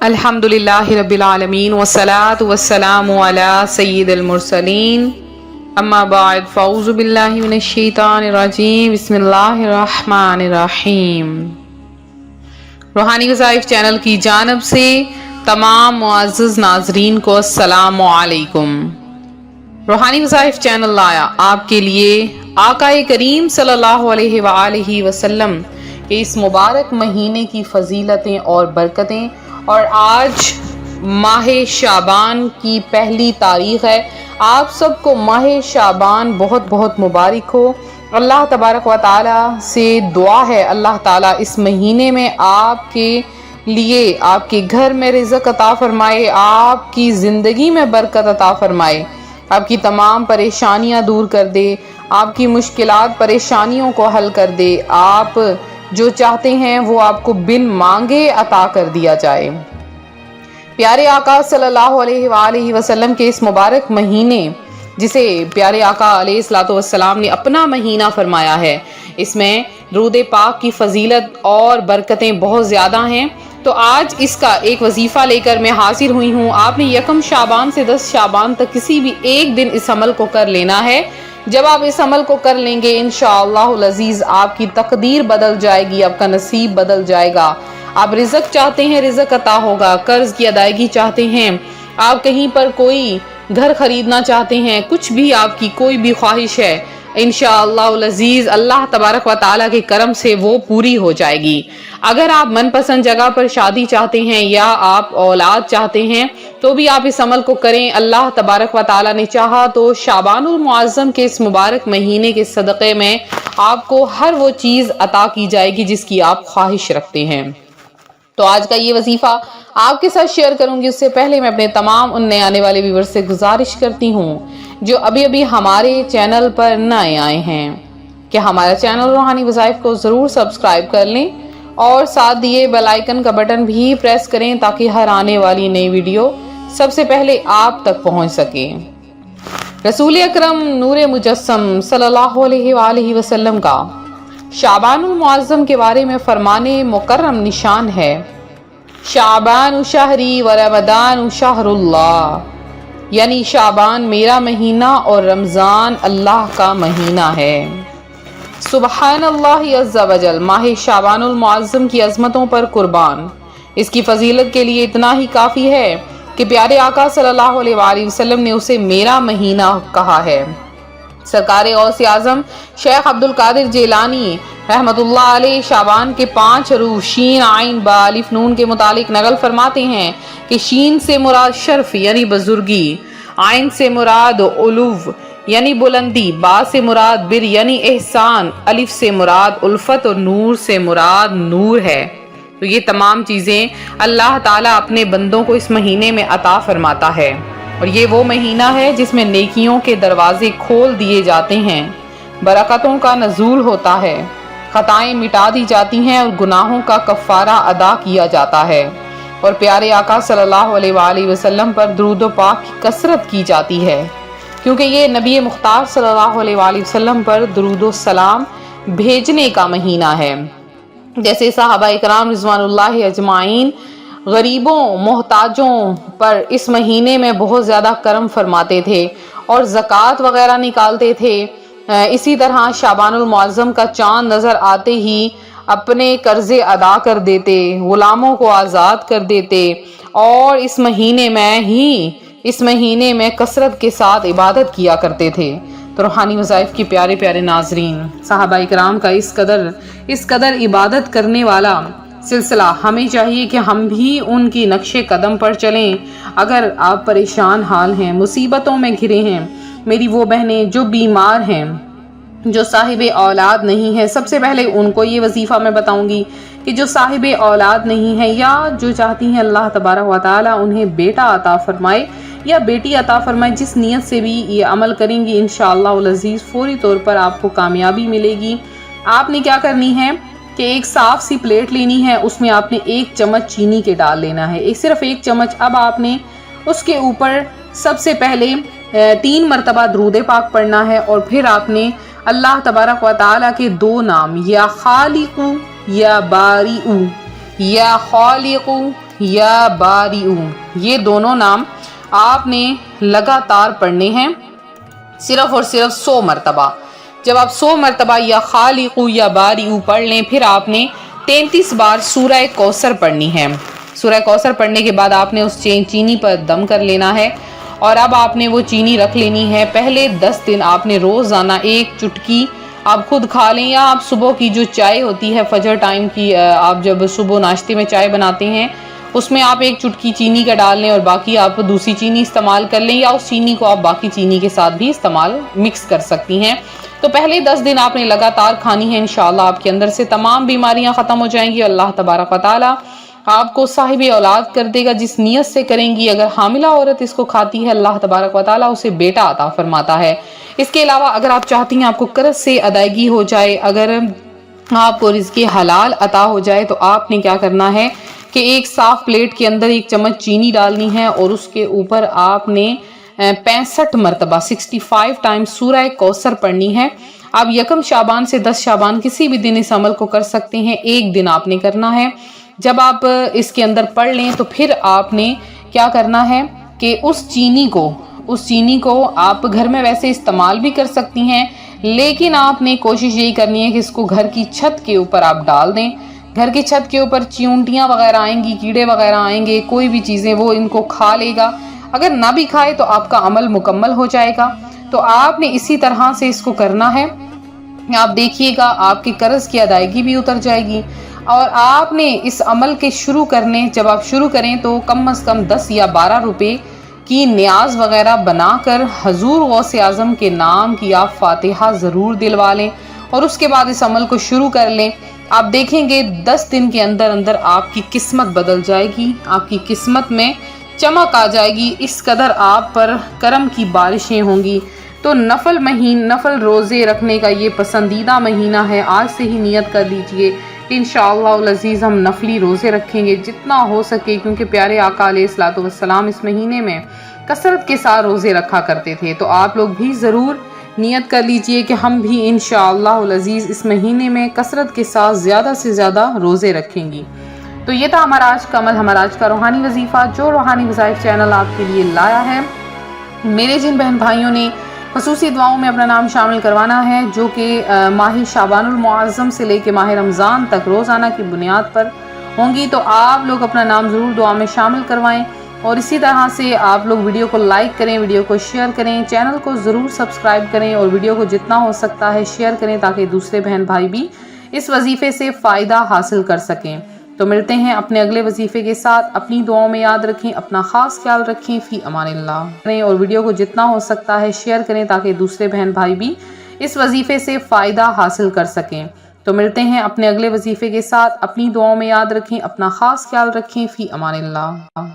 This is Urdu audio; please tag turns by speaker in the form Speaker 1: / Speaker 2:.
Speaker 1: الحمدللہ رب العالمین والصلاة والسلام علی سید المرسلین اما بعد فاعوذ باللہ من الشیطان الرجیم بسم اللہ الرحمن الرحیم۔ روحانی وظائف چینل کی جانب سے تمام معزز ناظرین کو السلام علیکم۔ روحانی وظائف چینل لایا آپ کے لیے آقا کریم صلی اللہ علیہ وآلہ وسلم کے اس مبارک مہینے کی فضیلتیں اور برکتیں، اور آج ماہ شعبان کی پہلی تاریخ ہے۔ آپ سب کو ماہ شعبان بہت بہت مبارک ہو۔ اللہ تبارک و تعالی سے دعا ہے اللہ تعالی اس مہینے میں آپ کے لیے آپ کے گھر میں رزق عطا فرمائے، آپ کی زندگی میں برکت عطا فرمائے، آپ کی تمام پریشانیاں دور کر دے، آپ کی مشکلات پریشانیوں کو حل کر دے، آپ جو چاہتے ہیں وہ آپ کو بن مانگے عطا کر دیا جائے۔ پیارے آقا صلی اللہ علیہ وآلہ وسلم کے اس مبارک مہینے، جسے پیارے آقا علیہ الصلوۃ والسلام نے اپنا مہینہ فرمایا ہے، اس میں درود پاک کی فضیلت اور برکتیں بہت زیادہ ہیں۔ تو آج اس کا ایک وظیفہ لے کر میں حاضر ہوئی ہوں۔ آپ نے یکم شعبان سے 10 شعبان تک کسی بھی ایک دن اس عمل کو کر لینا ہے۔ جب آپ اس عمل کو کر لیں گے انشاءاللہ العزیز آپ کی تقدیر بدل جائے گی، آپ کا نصیب بدل جائے گا۔ آپ رزق چاہتے ہیں رزق عطا ہوگا، قرض کی ادائیگی چاہتے ہیں، آپ کہیں پر کوئی گھر خریدنا چاہتے ہیں، کچھ بھی آپ کی کوئی بھی خواہش ہے، انشاءاللہ العزیز اللہ تبارک و تعالیٰ کے کرم سے وہ پوری ہو جائے گی۔ اگر آپ من پسند جگہ پر شادی چاہتے ہیں یا آپ اولاد چاہتے ہیں تو بھی آپ اس عمل کو کریں۔ اللہ تبارک و تعالیٰ نے چاہا تو شعبان المعظم کے اس مبارک مہینے کے صدقے میں آپ کو ہر وہ چیز عطا کی جائے گی جس کی آپ خواہش رکھتے ہیں۔ تو آج کا یہ وظیفہ آپ کے ساتھ شیئر کروں گی، اس سے پہلے میں اپنے تمام ان نئے آنے والے ویورز سے گزارش کرتی ہوں جو ابھی ہمارے چینل پر نئے آئے ہیں کہ ہمارا چینل روحانی وظائف کو ضرور سبسکرائب کر لیں اور ساتھ دیے بیل آئیکن کا بٹن بھی پریس کریں تاکہ ہر آنے والی نئی ویڈیو سب سے پہلے آپ تک پہنچ سکے۔ رسول اکرم نور مجسم صلی اللہ علیہ وآلہ وسلم کا شعبان المعظم کے بارے میں فرمان مکرم نشان ہے: شعبان شہری و رمضان شہر اللہ، یعنی شعبان میرا مہینہ اور رمضان اللہ کا مہینہ ہے۔ سبحان اللہ عز و جل، ماہ شعبان المعظم کی عظمتوں پر قربان، اس کی فضیلت کے لیے اتنا ہی کافی ہے کہ پیارے آقا صلی اللہ علیہ وآلہ وسلم نے اسے میرا مہینہ کہا ہے۔ سرکار غوث اعظم شیخ عبد القادر جیلانی رحمت اللہ علیہ شعبان کے 5 حروف شین عین با الف نون کے متعلق نقل فرماتے ہیں کہ شین سے مراد شرف یعنی بزرگی، عین سے مراد علو یعنی بلندی، با سے مراد بر یعنی احسان، الف سے مراد الفت اور نور سے مراد نور ہے۔ تو یہ تمام چیزیں اللہ تعالیٰ اپنے بندوں کو اس مہینے میں عطا فرماتا ہے، اور یہ وہ مہینہ ہے جس میں نیکیوں کے دروازے کھول دیے جاتے ہیں، برکتوں کا نزول ہوتا ہے، خطائیں مٹا دی جاتی ہیں اور گناہوں کا کفارہ ادا کیا جاتا ہے، اور پیارے آقا صلی اللہ علیہ وآلہ وسلم پر درود و پاک کی کثرت کی جاتی ہے، کیونکہ یہ نبی مختار صلی اللہ علیہ وآلہ وسلم پر درود و سلام بھیجنے کا مہینہ ہے۔ جیسے صحابہ اکرام رضوان اللہ اجمعین غریبوں محتاجوں پر اس مہینے میں بہت زیادہ کرم فرماتے تھے اور زکوٰۃ وغیرہ نکالتے تھے، اسی طرح شعبان المعظم کا چاند نظر آتے ہی اپنے قرضے ادا کر دیتے، غلاموں کو آزاد کر دیتے، اور اس مہینے میں کثرت کے ساتھ عبادت کیا کرتے تھے۔ تو روحانی وظائف کی پیارے پیارے ناظرین، صحابہ اکرام کا اس قدر عبادت کرنے والا سلسلہ، ہمیں چاہیے کہ ہم بھی ان کی نقش قدم پر چلیں۔ اگر آپ پریشان حال ہیں، مصیبتوں میں گھرے ہیں، میری وہ بہنیں جو بیمار ہیں، جو صاحب اولاد نہیں ہے، سب سے پہلے ان کو یہ وظیفہ میں بتاؤں گی کہ جو صاحب اولاد نہیں ہے یا جو چاہتی ہیں اللہ تبارک و تعالیٰ انہیں بیٹا عطا فرمائے یا بیٹی عطا فرمائے، جس نیت سے بھی یہ عمل کریں گی انشاءاللہ العزیز فوری طور پر آپ کو کامیابی ملے گی۔ آپ نے کیا کرنی ہے کہ ایک صاف سی پلیٹ لینی ہے، اس میں آپ نے 1 چمچ چینی کے ڈال لینا ہے، صرف 1 چمچ۔ اب آپ نے اس کے اوپر سب سے پہلے 3 مرتبہ درود پاک پڑھنا ہے، اور پھر آپ نے اللہ تبارک و تعالیٰ کے 2 نام یا خالق یا باری، یا خالق یا بارئ، یہ دونوں نام آپ نے لگاتار پڑھنے ہیں صرف اور صرف 100 مرتبہ۔ جب آپ 100 مرتبہ یا خالق یا بارئ پڑھ لیں، پھر آپ نے 33 بار سورہ کوثر پڑھنی ہے۔ سورہ کوثر پڑھنے کے بعد آپ نے اس چینی پر دم کر لینا ہے، اور اب آپ نے وہ چینی رکھ لینی ہے۔ پہلے 10 دن آپ نے روزانہ 1 چٹکی آپ خود کھا لیں، یا آپ صبح کی جو چائے ہوتی ہے فجر ٹائم کی، آپ جب صبح ناشتے میں چائے بناتے ہیں اس میں آپ 1 چٹکی چینی کا ڈال لیں اور باقی آپ دوسری چینی استعمال کر لیں، یا اس چینی کو آپ باقی چینی کے ساتھ بھی استعمال مکس کر سکتی ہیں۔ تو پہلے 10 دن آپ نے لگاتار کھانی ہے، انشاءاللہ آپ کے اندر سے تمام بیماریاں ختم ہو جائیں گی۔ اللہ تبارک و تعالی آپ کو صاحب اولاد کر دے گا جس نیت سے کریں گی۔ اگر حاملہ عورت اس کو کھاتی ہے، اللہ تبارک و تعالی اسے بیٹا عطا فرماتا ہے۔ اس کے علاوہ اگر آپ چاہتی ہیں آپ کو قرض سے ادائیگی ہو جائے، اگر آپ کو رزق حلال عطا ہو جائے، تو آپ نے کیا کرنا ہے کہ ایک صاف پلیٹ کے اندر 1 چمچ چینی ڈالنی ہے، اور اس کے اوپر آپ نے 65 مرتبہ 65 ٹائمز سورہ کوثر پڑھنی ہے۔ آپ 1 شعبان سے 10 شعبان کسی بھی دن اس عمل کو کر سکتے ہیں، 1 دن آپ نے کرنا ہے۔ جب آپ اس کے اندر پڑھ لیں تو پھر آپ نے کیا کرنا ہے کہ اس چینی کو آپ گھر میں ویسے استعمال بھی کر سکتی ہیں، لیکن آپ نے کوشش یہی کرنی ہے کہ اس کو گھر کی چھت کے اوپر آپ ڈال دیں۔ گھر کی چھت کے اوپر چیونٹیاں وغیرہ آئیں گی، کیڑے وغیرہ آئیں گے، کوئی بھی چیزیں وہ ان کو کھا لے گا۔ اگر نہ بھی کھائے تو آپ کا عمل مکمل ہو جائے گا۔ تو آپ نے اسی طرح سے اس کو کرنا ہے۔ آپ دیکھیے گا آپ کی قرض کی ادائیگی بھی اتر جائے گی، اور آپ نے اس عمل کے جب آپ شروع کریں تو کم از کم 10 یا 12 روپے کی نیاز وغیرہ بنا کر حضور غوث اعظم کے نام کی آپ فاتحہ ضرور دلوا لیں، اور اس کے بعد اس عمل کو شروع کر لیں۔ آپ دیکھیں گے 10 دن کے اندر اندر آپ کی قسمت بدل جائے گی، آپ کی قسمت میں چمک آ جائے گی، اس قدر آپ پر کرم کی بارشیں ہوں گی۔ تو نفل روزے رکھنے کا یہ پسندیدہ مہینہ ہے، آج سے ہی نیت کر لیجئے کہ انشاءاللہ العزیز ہم نفلی روزے رکھیں گے جتنا ہو سکے، کیونکہ پیارے آقا علیہ الصلوۃ والسلام اس مہینے میں کثرت کے ساتھ روزے رکھا کرتے تھے۔ تو آپ لوگ بھی ضرور نیت کر لیجئے کہ ہم بھی انشاءاللہ العزیز اس مہینے میں کثرت کے ساتھ زیادہ سے زیادہ روزے رکھیں گی۔ تو یہ تھا ہمارا آج کا عمل، ہمارا آج کا روحانی وظیفہ جو روحانی وظائف چینل آپ کے لیے لایا ہے۔ میرے جن بہن بھائیوں نے خصوصی دعاؤں میں اپنا نام شامل کروانا ہے، جو کہ ماہ شعبان المعظم سے لے کے ماہ رمضان تک روزانہ کی بنیاد پر ہوں گی، تو آپ لوگ اپنا نام ضرور دعا میں شامل کروائیں، اور اسی طرح سے آپ لوگ ویڈیو کو لائک کریں، ویڈیو کو شیئر کریں، چینل کو ضرور سبسکرائب کریں، اور ویڈیو کو جتنا ہو سکتا ہے شیئر کریں تاکہ دوسرے بہن بھائی بھی اس وظیفے سے فائدہ حاصل کر سکیں۔ تو ملتے ہیں اپنے اگلے وظیفے کے ساتھ، اپنی دعاؤں میں یاد رکھیں، اپنا خاص خیال رکھیں، فی امان اللہ، اور ویڈیو کو جتنا ہو سکتا ہے شیئر کریں تاکہ دوسرے بہن بھائی بھی اس وظیفے سے فائدہ حاصل کر سکیں۔ تو ملتے ہیں اپنے اگلے وظیفے کے ساتھ، اپنی دعاؤں میں یاد رکھیں، اپنا خاص خیال رکھیں، فی امان اللہ۔